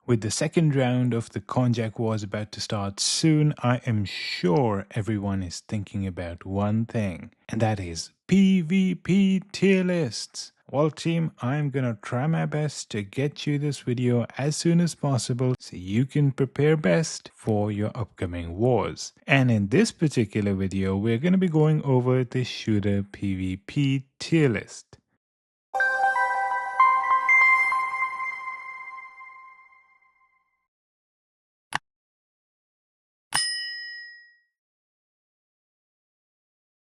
With the second round of the Konjac Wars about to start soon, I am sure everyone is thinking about one thing, and that is PvP tier lists. Well team, I'm gonna try my best to get you this video as soon as possible so you can prepare best for your upcoming wars. And in this particular video, we're gonna be going over the shooter PvP tier list.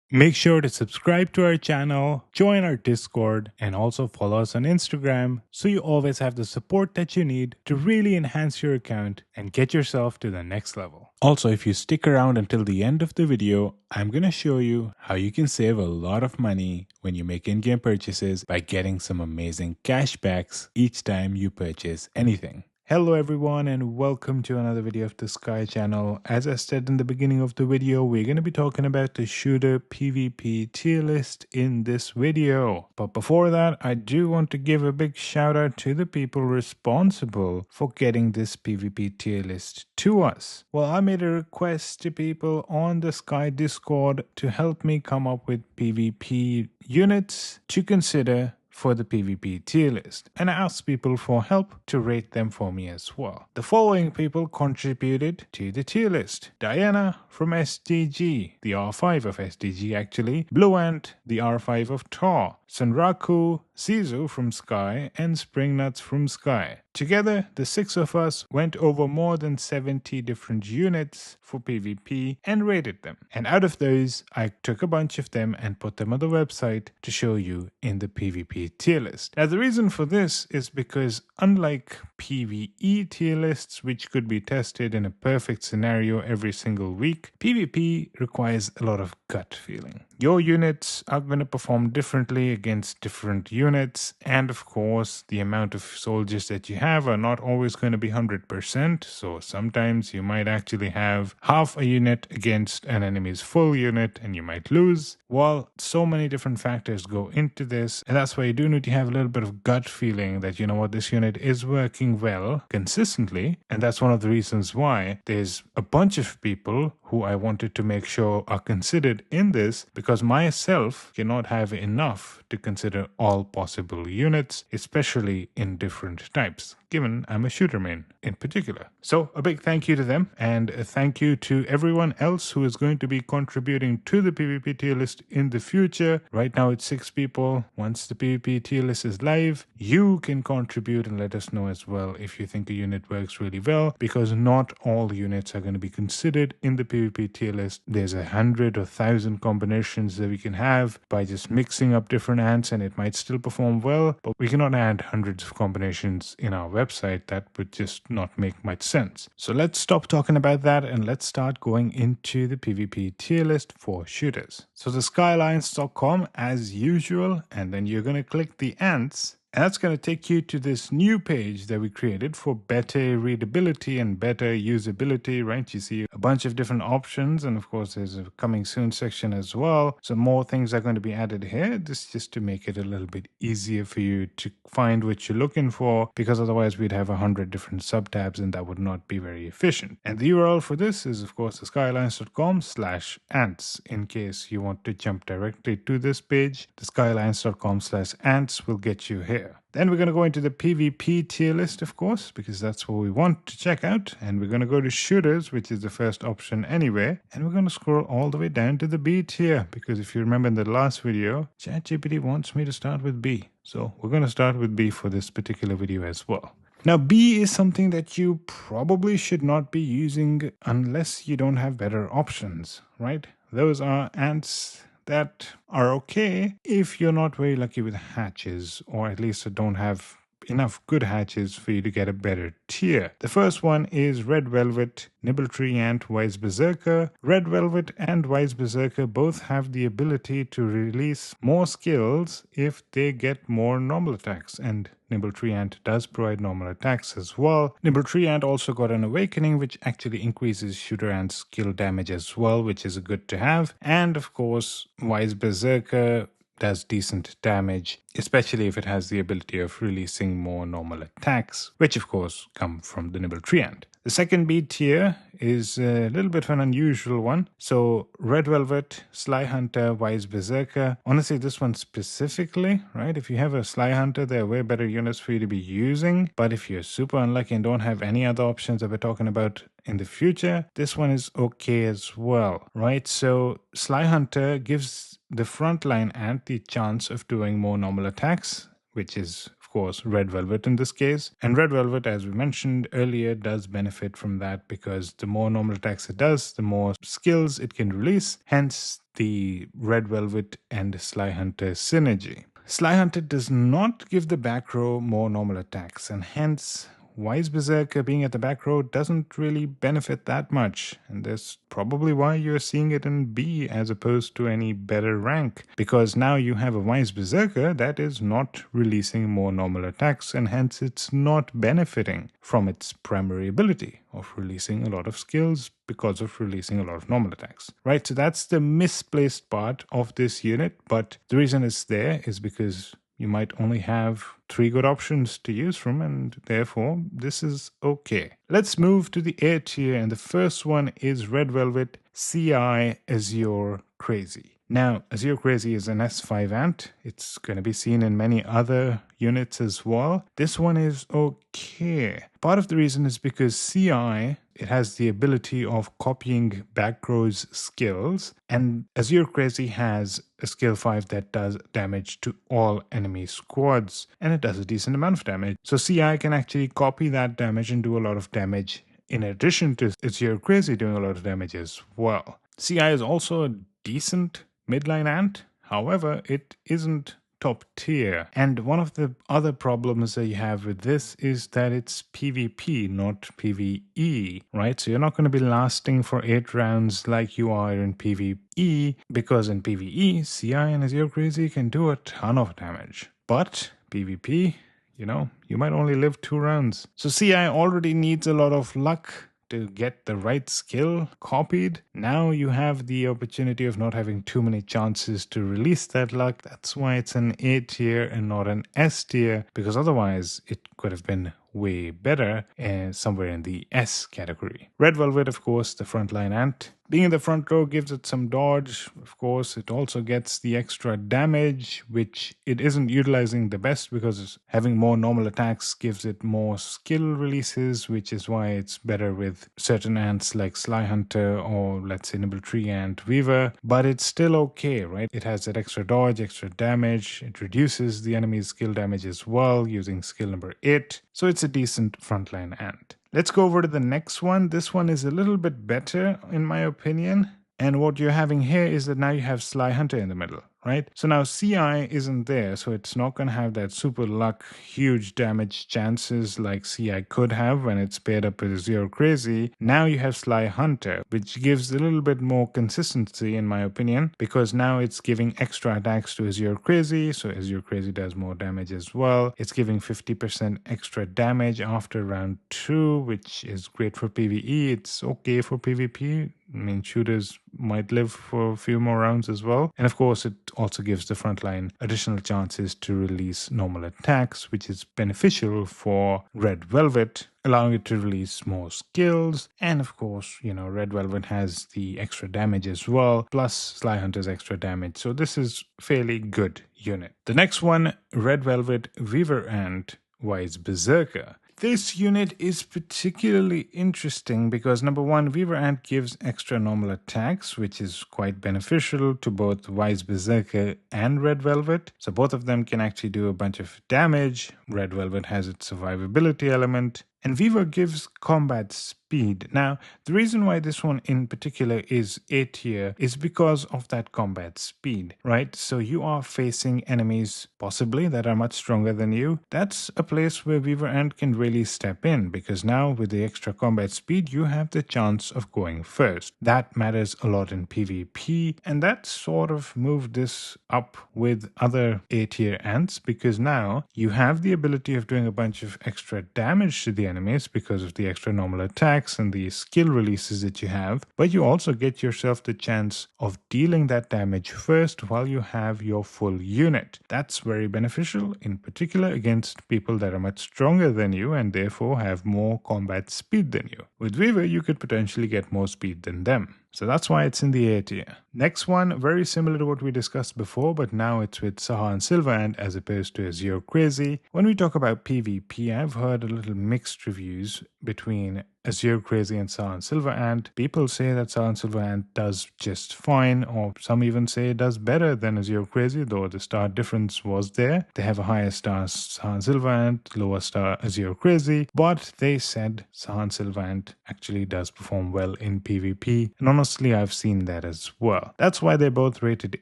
Make sure to subscribe to our channel, join our Discord, and also follow us on Instagram so you always have the support that you need to really enhance your account and get yourself to the next level. Also, if you stick around until the end of the video, I'm going to show you how you can save a lot of money when you make in-game purchases by getting some amazing cashbacks each time you purchase anything. Hello everyone and welcome to another video of the Sky channel. As I said in the beginning of the video, we're going to be talking about the shooter PvP tier list in this video. But before that, I do want to give a big shout out to the people responsible for getting this PvP tier list to us. Well, I made a request to people on the Sky Discord to help me come up with PvP units to consider for the PvP tier list, and I asked people for help to rate them for me as well. The following people contributed to the tier list: Diana from SDG, the R5 of SDG actually, Blue Ant, the R5 of Tor, Sunraku, Zizu from Sky, and Springnuts from Sky. Together, the six of us went over more than 70 different units for PvP and rated them. And out of those, I took a bunch of them and put them on the website to show you in the PvP tier list. Now, the reason for this is because unlike PvE tier lists, which could be tested in a perfect scenario every single week, PvP requires a lot of gut feeling. Your units are going to perform differently against different units, and of course, the amount of soldiers that you have are not always going to be 100%, so sometimes you might actually have half a unit against an enemy's full unit and you might lose. Well, so many different factors go into this, and that's why you do need to have a little bit of gut feeling that, you know what, this unit is working well consistently, and that's one of the reasons why there's a bunch of people who I wanted to make sure are considered in this, because myself cannot have enough to consider all possible units, especially in different types, given I'm a shooter main in particular. So a big thank you to them, and a thank you to everyone else who is going to be contributing to the PvP tier list in the future. Right now it's 6 people. Once the PvP tier list is live, you can contribute and let us know as well if you think a unit works really well, because not all units are going to be considered in the PvP tier list. There's 100 or 1,000 combinations that we can have by just mixing up different ants, and it might still perform well, but we cannot add hundreds of combinations in our website. That would just not make much sense. So let's stop talking about that and let's start going into the PvP tier list for shooters. So the skylines.com as usual, and then you're going to click the ants. And that's going to take you to this new page that we created for better readability and better usability, right? You see a bunch of different options, and of course there's a coming soon section as well. So more things are going to be added here. This is just to make it a little bit easier for you to find what you're looking for, because otherwise we'd have 100 different subtabs and that would not be very efficient. And the URL for this is of course the skylines.com/ants. In case you want to jump directly to this page, the skylines.com/ants will get you here. Then we're going to go into the PvP tier list, of course, because that's what we want to check out. And we're going to go to shooters, which is the first option anyway. And we're going to scroll all the way down to the B tier, because if you remember in the last video, ChatGPT wants me to start with B. So we're going to start with B for this particular video as well. Now, B is something that you probably should not be using unless you don't have better options, right? Those are ants that are okay if you're not very lucky with hatches, or at least don't have enough good hatches for you to get a better tier. The first one is Red Velvet, Nibbletree Ant, Wise Berserker. Red Velvet and Wise Berserker both have the ability to release more skills if they get more normal attacks, and Nibbletree Ant does provide normal attacks as well. Nibbletree Ant also got an awakening, which actually increases Shooter Ant's skill damage as well, which is good to have. And of course, Wise Berserker does decent damage, especially if it has the ability of releasing more normal attacks, which of course come from the Nibble Tree Ant. The second B tier is a little bit of an unusual one. So Red Velvet, Sly Hunter, Wise Berserker. Honestly, this one specifically, right? If you have a Sly Hunter, there are way better units for you to be using. But if you're super unlucky and don't have any other options that we're talking about in the future, this one is okay as well, right? So Sly Hunter gives the frontline ant the chance of doing more normal attacks, which is of course Red Velvet in this case. And Red Velvet, as we mentioned earlier, does benefit from that because the more normal attacks it does, the more skills it can release, hence the Red Velvet and Sly Hunter synergy. Sly Hunter does not give the back row more normal attacks, and hence Wise Berserker being at the back row doesn't really benefit that much, and that's probably why you're seeing it in B as opposed to any better rank, because now you have a Wise Berserker that is not releasing more normal attacks, and hence it's not benefiting from its primary ability of releasing a lot of skills because of releasing a lot of normal attacks, right? So that's the misplaced part of this unit, but the reason it's there is because you might only have 3 good options to use from, and therefore this is okay. Let's move to the A tier, and the first one is Red Velvet CI Azure Crazy. Now, Azure Crazy is an S5 ant. It's going to be seen in many other units as well. This one is okay. Part of the reason is because CI, it has the ability of copying back row's skills, and Azure Crazy has a skill 5 that does damage to all enemy squads, and it does a decent amount of damage. So CI can actually copy that damage and do a lot of damage in addition to Azure Crazy doing a lot of damage as well. CI is also a decent midline ant, however, it isn't top tier. And one of the other problems that you have with this is that it's PvP, not PvE, right? So you're not going to be lasting for 8 rounds like you are in PvE, because in PvE, CI and Azure Crazy can do a ton of damage. But PvP, you might only live 2 rounds. So CI already needs a lot of luck to get the right skill copied. Now you have the opportunity of not having too many chances to release that luck. That's why it's an A tier and not an S tier, because otherwise it could have been way better somewhere in the S category. Red Velvet, of course, the frontline ant. Being in the front row gives it some dodge. Of course, it also gets the extra damage, which it isn't utilizing the best because having more normal attacks gives it more skill releases, which is why it's better with certain ants like Sly Hunter or let's say Nibble Tree Ant Weaver. But it's still okay, right? It has that extra dodge, extra damage. It reduces the enemy's skill damage as well using skill number 8. So it's a decent frontline ant. Let's go over to the next one. This one is a little bit better in my opinion. And what you're having here is that now you have Sly Hunter in the middle, right? So now CI isn't there, so it's not going to have that super luck, huge damage chances like CI could have when it's paired up with Azure Crazy. Now you have Sly Hunter, which gives a little bit more consistency in my opinion, because now it's giving extra attacks to Azure Crazy, so Azure Crazy does more damage as well. It's giving 50% extra damage after round 2, which is great for PvE. It's okay for PvP. I mean, shooters might live for a few more rounds as well. And of course, it also gives the frontline additional chances to release normal attacks, which is beneficial for Red Velvet, allowing it to release more skills. And of course, Red Velvet has the extra damage as well, plus Sly Hunter's extra damage. So this is fairly good unit. The next one, Red Velvet Weaver Ant Wise Berserker. This unit is particularly interesting because number 1, Weaver Ant gives extra normal attacks, which is quite beneficial to both Wise Berserker and Red Velvet. So both of them can actually do a bunch of damage. Red Velvet has its survivability element. And Weaver gives combat speed. Now, the reason why this one in particular is A tier is because of that combat speed, right? So you are facing enemies possibly that are much stronger than you. That's a place where Weaver Ant can really step in, because now with the extra combat speed, you have the chance of going first. That matters a lot in PvP, and that sort of moved this up with other A tier ants, because now you have the ability of doing a bunch of extra damage to the enemies because of the extra normal attacks and the skill releases that you have, but you also get yourself the chance of dealing that damage first while you have your full unit. That's very beneficial, in particular against people that are much stronger than you and therefore have more combat speed than you. With Weaver, you could potentially get more speed than them. So that's why it's in the A tier. Next one, very similar to what we discussed before, but now it's with Saha and Silverhand as opposed to Azure Crazy. When we talk about PvP, I've heard a little mixed reviews between Azure Crazy and Saha and Silverhand. People say that Saha and Silverhand does just fine, or some even say it does better than Azure Crazy, though the star difference was there. They have a higher star Saha and Silverhand, lower star Azure Crazy, but they said Saha and Silverhand actually does perform well in PvP, and honestly I've seen that as well. That's why they're both rated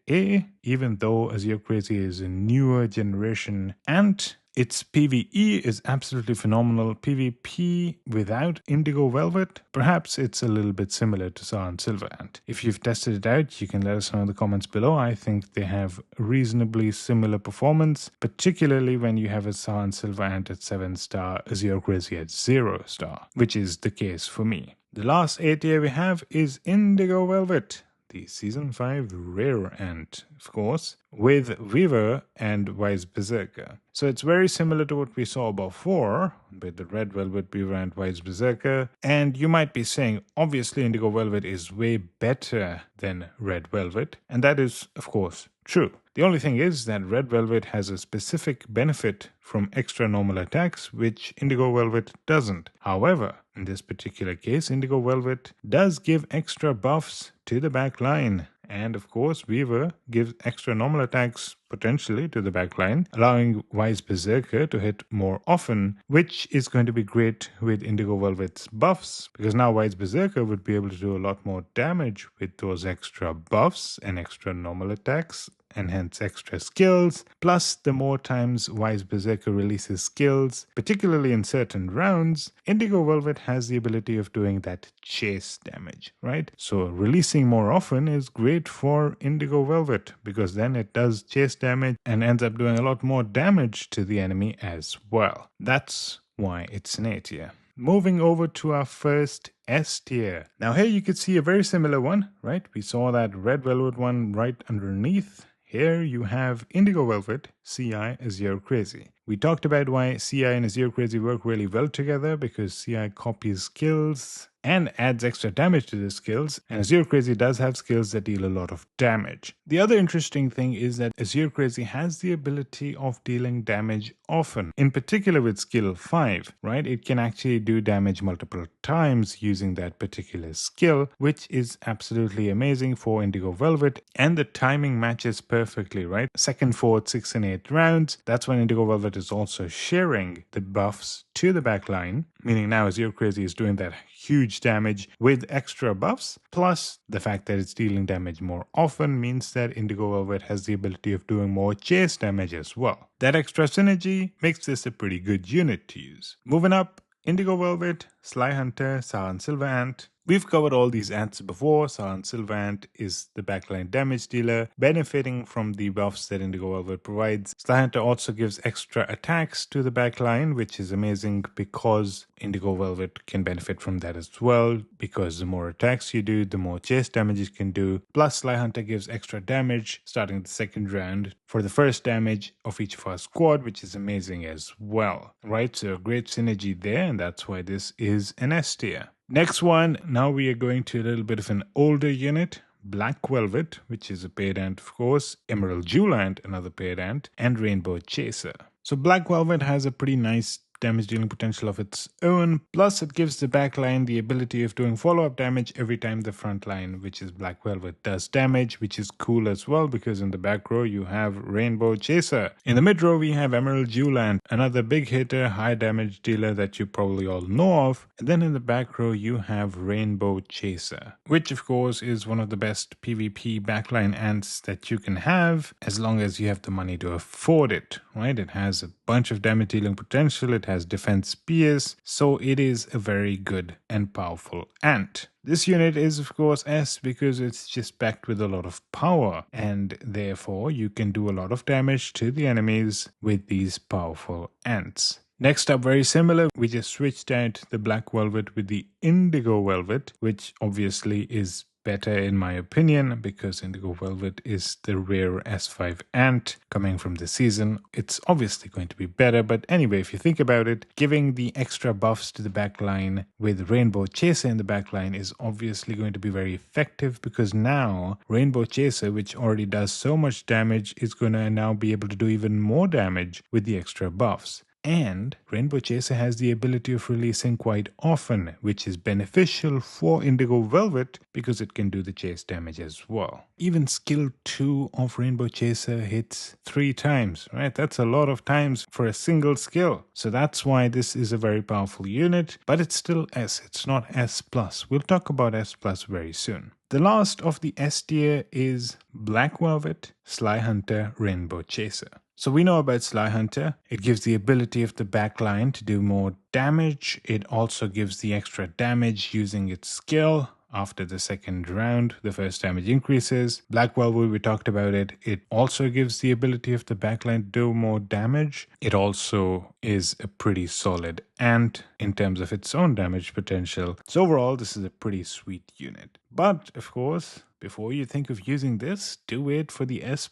A, even though Azure Crazy is a newer generation and its PvE is absolutely phenomenal. PvP without Indigo Velvet, perhaps it's a little bit similar to Saha and Silverhand. If you've tested it out, you can let us know in the comments below. I think they have reasonably similar performance, particularly when you have a Saha and Silverhand at 7-star, Azure Crazy at 0-star, which is the case for me. The last A tier we have is Indigo Velvet, the Season 5 rare ant, of course, with Weaver and Wise Berserker. So it's very similar to what we saw before with the Red Velvet, Weaver and Wise Berserker. And you might be saying, obviously Indigo Velvet is way better than Red Velvet. And that is, of course, true. The only thing is that Red Velvet has a specific benefit from extra normal attacks, which Indigo Velvet doesn't. However, in this particular case, Indigo Velvet does give extra buffs to the back line. And of course, Weaver gives extra normal attacks potentially to the backline, allowing Wise Berserker to hit more often, which is going to be great with Indigo Velvet's buffs, because now Wise Berserker would be able to do a lot more damage with those extra buffs and extra normal attacks, and hence extra skills. Plus, the more times Wise Berserker releases skills, particularly in certain rounds, Indigo Velvet has the ability of doing that chase damage, right? So releasing more often is great for Indigo Velvet, because then it does chase damage and ends up doing a lot more damage to the enemy as well. That's why it's an A tier. Moving over to our first S tier. Now here you could see a very similar one, right? We saw that Red Velvet one right underneath. Here you have Indigo Velvet, CI, Azure Crazy. We talked about why CI and Azure Crazy work really well together, because CI copies skills and adds extra damage to the skills, and Azure Crazy does have skills that deal a lot of damage. The other interesting thing is that Azure Crazy has the ability of dealing damage often, in particular with skill 5, right? It can actually do damage multiple times using that particular skill, which is absolutely amazing for Indigo Velvet, and the timing matches perfectly, right? Second, fourth, 6th and 8th rounds, that's when Indigo Velvet is also sharing the buffs to the backline, meaning now Azure Crazy is doing that huge damage with extra buffs, plus the fact that it's dealing damage more often means that Indigo Velvet has the ability of doing more chase damage as well. That extra synergy makes this a pretty good unit to use. Moving up, Indigo Velvet, Sly Hunter, Saha and Silverhand. We've covered all these ants before. Saha and Silverhand is the backline damage dealer, benefiting from the buffs that Indigo Velvet provides. Sly Hunter also gives extra attacks to the backline, which is amazing because Indigo Velvet can benefit from that as well, because the more attacks you do, the more chase damage you can do. Plus, Sly Hunter gives extra damage starting the second round for the first damage of each of our squad, which is amazing as well, right? So great synergy there, and that's why this is an S tier. Next one, now we are going to a little bit of an older unit, Black Velvet, which is a paid ant of course, Emerald Jewel Ant, another paid ant, and Rainbow Chaser. So Black Velvet has a pretty nice damage dealing potential of its own, plus it gives the backline the ability of doing follow-up damage every time the front line, which is Black Velvet, does damage, which is cool as well, because in the back row you have Rainbow Chaser. In the mid row we have Emerald Jewel Ant, another big hitter, high damage dealer that you probably all know of, and then in the back row you have Rainbow Chaser, which of course is one of the best PvP backline ants that you can have, as long as you have the money to afford it, right? It has a bunch of damage dealing potential, it has defense PS, so it is a very good and powerful ant. This unit is of course S because it's just packed with a lot of power, and therefore you can do a lot of damage to the enemies with these powerful ants. Next up, very similar, we just switched out the black velvet with the indigo velvet, which obviously is better in my opinion because indigo velvet is the rare S5 ant coming from the season. It's obviously going to be better, but anyway, if you think about it, giving the extra buffs to the backline with Rainbow Chaser in the backline is obviously going to be very effective because now Rainbow Chaser, which already does so much damage, is going to now be able to do even more damage with the extra buffs. And Rainbow Chaser has the ability of releasing quite often, which is beneficial for Indigo Velvet because it can do the chase damage as well. Even skill 2 of Rainbow Chaser hits 3 times, right? That's a lot of times for a single skill. So that's why this is a very powerful unit, but it's still S, it's not S+. We'll talk about S+ very soon. The last of the S tier is Black Velvet, Sly Hunter, Rainbow Chaser. So we know about Sly Hunter. It gives the ability of the backline to do more damage. It also gives the extra damage using its skill. After the second round, the first damage increases. Black Velvet, we talked about it. It also gives the ability of the backline to do more damage. It also is a pretty solid ant in terms of its own damage potential. So overall, this is a pretty sweet unit. But of course, before you think of using this, do it for the S+,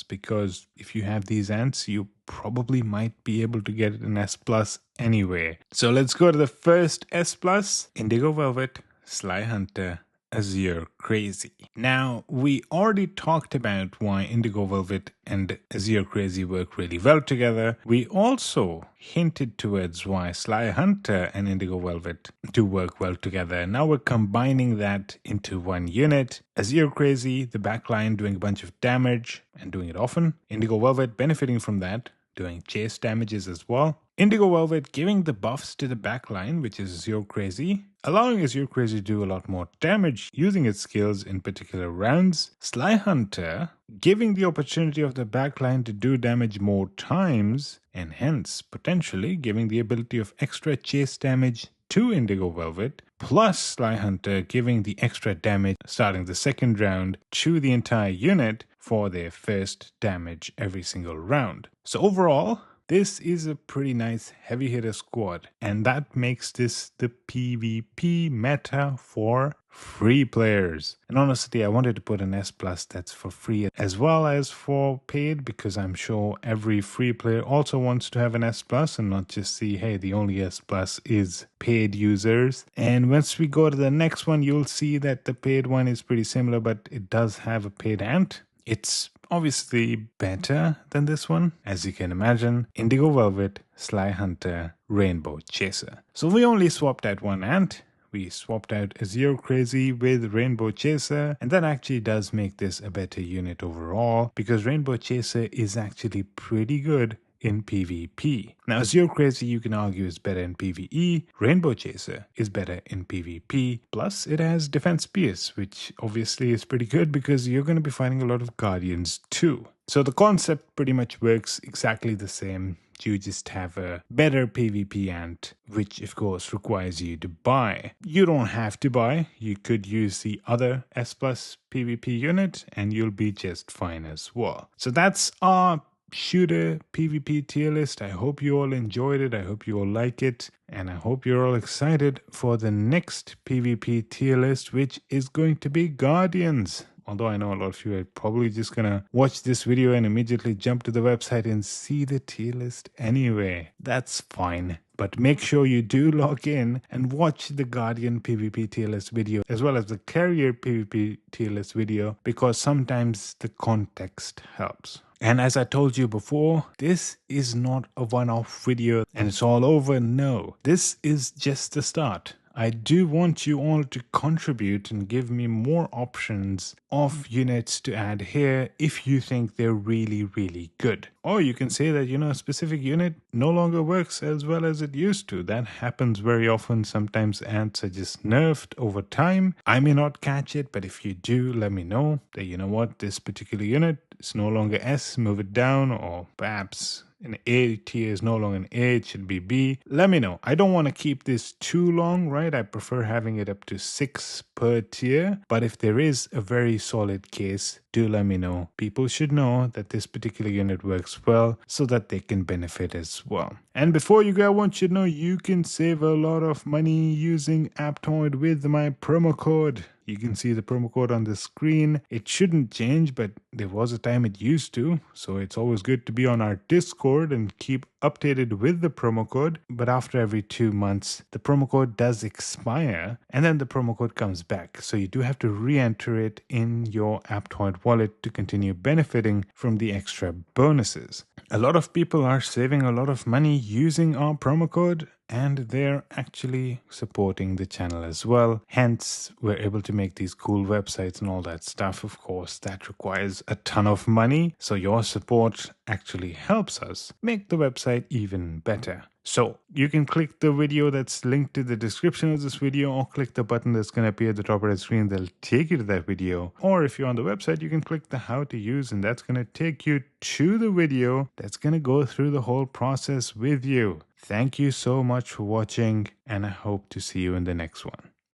because if you have these ants, you probably might be able to get an S+ anyway. So let's go to the first S+, Indigo Velvet, Sly Hunter, Azure Crazy. Now, we already talked about why Indigo Velvet and Azure Crazy work really well together. We also hinted towards why Sly Hunter and Indigo Velvet do work well together. Now we're combining that into one unit. Azure Crazy, the backline, doing a bunch of damage and doing it often. Indigo Velvet benefiting from that, doing chase damages as well. Indigo Velvet giving the buffs to the backline, which is Azure Crazy, allowing Azure Crazy to do a lot more damage using its skills in particular rounds. Sly Hunter giving the opportunity of the backline to do damage more times, and hence potentially giving the ability of extra chase damage to Indigo Velvet, plus Sly Hunter giving the extra damage starting the second round to the entire unit for their first damage every single round. So overall, this is a pretty nice heavy hitter squad, and that makes this the PvP meta for free players. And honestly, I wanted to put an S+ that's for free as well as for paid, because I'm sure every free player also wants to have an S+ and not just see, hey, the only S+ is paid users. And once we go to the next one, you'll see that the paid one is pretty similar, but it does have a paid ant. It's obviously better than this one, as you can imagine. Indigo Velvet, Sly Hunter, Rainbow Chaser. So we only swapped out one ant. We swapped out Azure Crazy with Rainbow Chaser, and that actually does make this a better unit overall, because Rainbow Chaser is actually pretty good in PvP. Now, Azure Crazy you can argue is better in PvE. Rainbow Chaser is better in PvP. Plus, it has defense PS, which obviously is pretty good because you're going to be fighting a lot of Guardians too. So the concept pretty much works exactly the same. You just have a better PvP ant, which of course requires you to buy. You don't have to buy. You could use the other S+ PvP unit and you'll be just fine as well. So that's our shooter PvP tier list. I hope you all enjoyed it. I hope you all like it. And I hope you're all excited for the next PvP tier list, which is going to be Guardians. Although I know a lot of you are probably just gonna watch this video and immediately jump to the website and see the tier list anyway. That's fine. But make sure you do log in and watch the Guardian PvP tier list video as well as the Carrier PvP tier list video, because sometimes the context helps. And as I told you before, this is not a one-off video and it's all over. No, this is just the start. I do want you all to contribute and give me more options of units to add here if you think they're really, really good. Or you can say that, a specific unit no longer works as well as it used to. That happens very often. Sometimes ants are just nerfed over time. I may not catch it, but if you do, let me know that, this particular unit is no longer S, move it down, or perhaps an A tier is no longer an A, it should be B. Let me know. I don't want to keep this too long, right? I prefer having it up to 6 per tier. But if there is a very solid case, do let me know. People should know that this particular unit works well so that they can benefit as well. And before you go, I want you to know you can save a lot of money using Aptoid with my promo code. You can see the promo code on the screen. It shouldn't change, but there was a time it used to. So it's always good to be on our Discord and keep updated with the promo code. But after every 2 months, the promo code does expire and then the promo code comes back. So you do have to re-enter it in your Aptoid wallet to continue benefiting from the extra bonuses. A lot of people are saving a lot of money using our promo code, and they're actually supporting the channel as well. Hence, we're able to make these cool websites and all that stuff. Of course, that requires a ton of money. So your support actually helps us make the website even better. So you can click the video that's linked to the description of this video, or click the button that's going to appear at the top of the screen that'll take you to that video. Or if you're on the website, you can click the how to use, and that's going to take you to the video that's going to go through the whole process with you. Thank you so much for watching, and I hope to see you in the next one.